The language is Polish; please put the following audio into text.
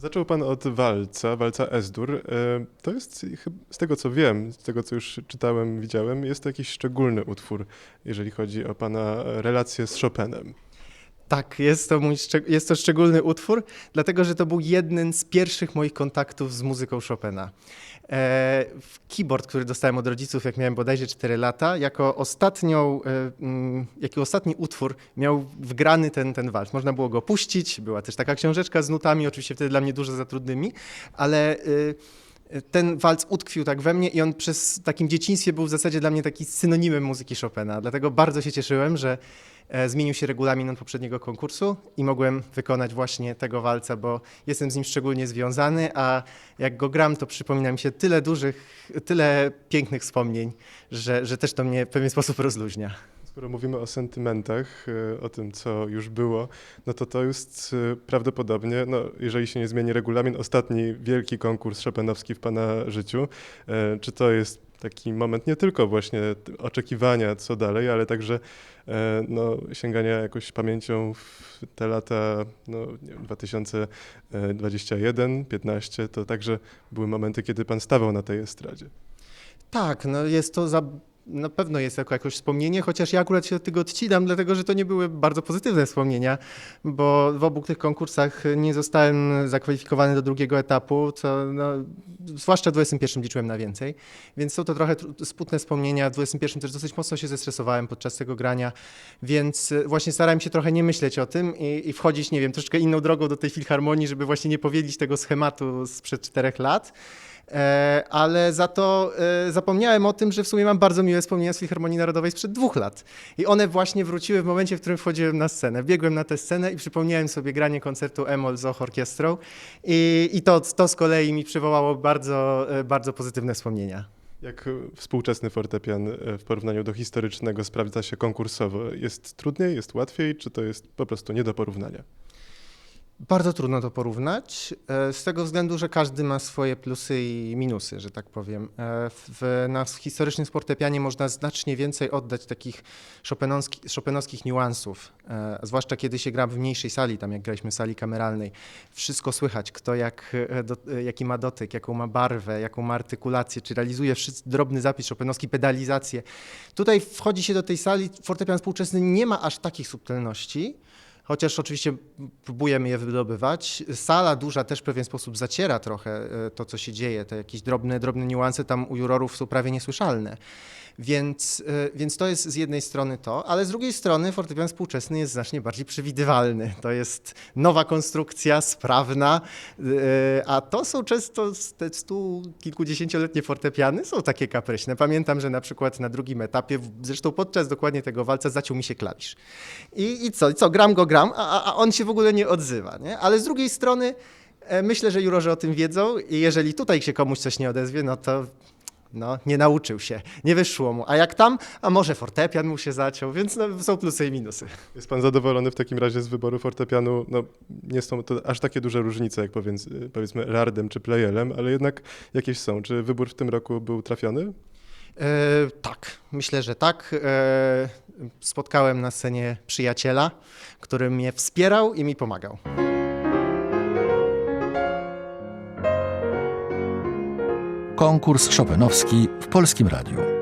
Zaczął pan od walca S-dur. To jest, z tego co wiem, z tego co już czytałem, widziałem, jest to jakiś szczególny utwór, jeżeli chodzi o pana relacje z Chopinem. Tak, jest to szczególny utwór, dlatego że to był jeden z pierwszych moich kontaktów z muzyką Chopina. Keyboard, który dostałem od rodziców, jak miałem bodajże 4 lata, jako ostatni utwór miał wgrany ten walc. Można było go puścić, była też taka książeczka z nutami, oczywiście wtedy dla mnie dużo za trudnymi, ale ten walc utkwił tak we mnie i on przez takim dzieciństwie był w zasadzie dla mnie taki synonimem muzyki Chopina. Dlatego bardzo się cieszyłem, że zmienił się regulamin od poprzedniego konkursu i mogłem wykonać właśnie tego walca, bo jestem z nim szczególnie związany, a jak go gram, to przypomina mi się tyle pięknych wspomnień, że też to mnie w pewien sposób rozluźnia. Skoro mówimy o sentymentach, o tym, co już było, no to jest prawdopodobnie, no, jeżeli się nie zmieni regulamin, ostatni wielki konkurs chopinowski w pana życiu. Czy to jest taki moment nie tylko właśnie oczekiwania, co dalej, ale także no, sięgania jakoś pamięcią w te lata no, nie wiem, 2021, 15, to także były momenty, kiedy pan stawał na tej estradzie. Tak, no jest to na pewno jest jakoś wspomnienie, chociaż ja akurat się od tego odcinam, dlatego że to nie były bardzo pozytywne wspomnienia, bo w obu tych konkursach nie zostałem zakwalifikowany do drugiego etapu, co no, zwłaszcza w 21 liczyłem na więcej, więc są to trochę smutne wspomnienia. W 21 też dosyć mocno się zestresowałem podczas tego grania, więc właśnie starałem się trochę nie myśleć o tym i wchodzić, nie wiem, troszeczkę inną drogą do tej filharmonii, żeby właśnie nie powielić tego schematu sprzed 4 lat. Ale za to zapomniałem o tym, że w sumie mam bardzo miłe wspomnienia z Filharmonii Narodowej sprzed 2 lat. I one właśnie wróciły w momencie, w którym wchodziłem na scenę. Biegłem na tę scenę i przypomniałem sobie granie koncertu Emol z Och Orkiestrą i to z kolei mi przywołało bardzo, bardzo pozytywne wspomnienia. Jak współczesny fortepian w porównaniu do historycznego sprawdza się konkursowo? Jest trudniej, jest łatwiej, czy to jest po prostu nie do porównania? Bardzo trudno to porównać, z tego względu, że każdy ma swoje plusy i minusy, że tak powiem. Na historycznym fortepianie można znacznie więcej oddać takich chopinowskich niuansów, zwłaszcza kiedy się gra w mniejszej sali, tam jak graliśmy w sali kameralnej. Wszystko słychać, kto jaki ma dotyk, jaką ma barwę, jaką ma artykulację, czy realizuje drobny zapis chopinowski, pedalizację. Tutaj wchodzi się do tej sali, fortepian współczesny nie ma aż takich subtelności, chociaż oczywiście próbujemy je wydobywać. Sala duża też w pewien sposób zaciera trochę to, co się dzieje. Te jakieś drobne niuanse tam u jurorów są prawie niesłyszalne. Więc to jest z jednej strony to, ale z drugiej strony fortepian współczesny jest znacznie bardziej przewidywalny. To jest nowa konstrukcja, sprawna, a to są często te kilkudziesięcioletnie fortepiany są takie kapryśne. Pamiętam, że na przykład na drugim etapie, zresztą podczas dokładnie tego walca zaciął mi się klawisz. I co, gram, a on się w ogóle nie odzywa, nie? Ale z drugiej strony myślę, że jurorzy o tym wiedzą i jeżeli tutaj się komuś coś nie odezwie, no to nie nauczył się, nie wyszło mu. A jak tam? A może fortepian mu się zaciął, więc no, są plusy i minusy. Jest pan zadowolony w takim razie z wyboru fortepianu? No, nie są to aż takie duże różnice, jak powiedzmy Lardem czy Pleyelem, ale jednak jakieś są. Czy wybór w tym roku był trafiony? Tak, myślę, że tak. Spotkałem na scenie przyjaciela, który mnie wspierał i mi pomagał. Konkurs chopinowski w Polskim Radiu.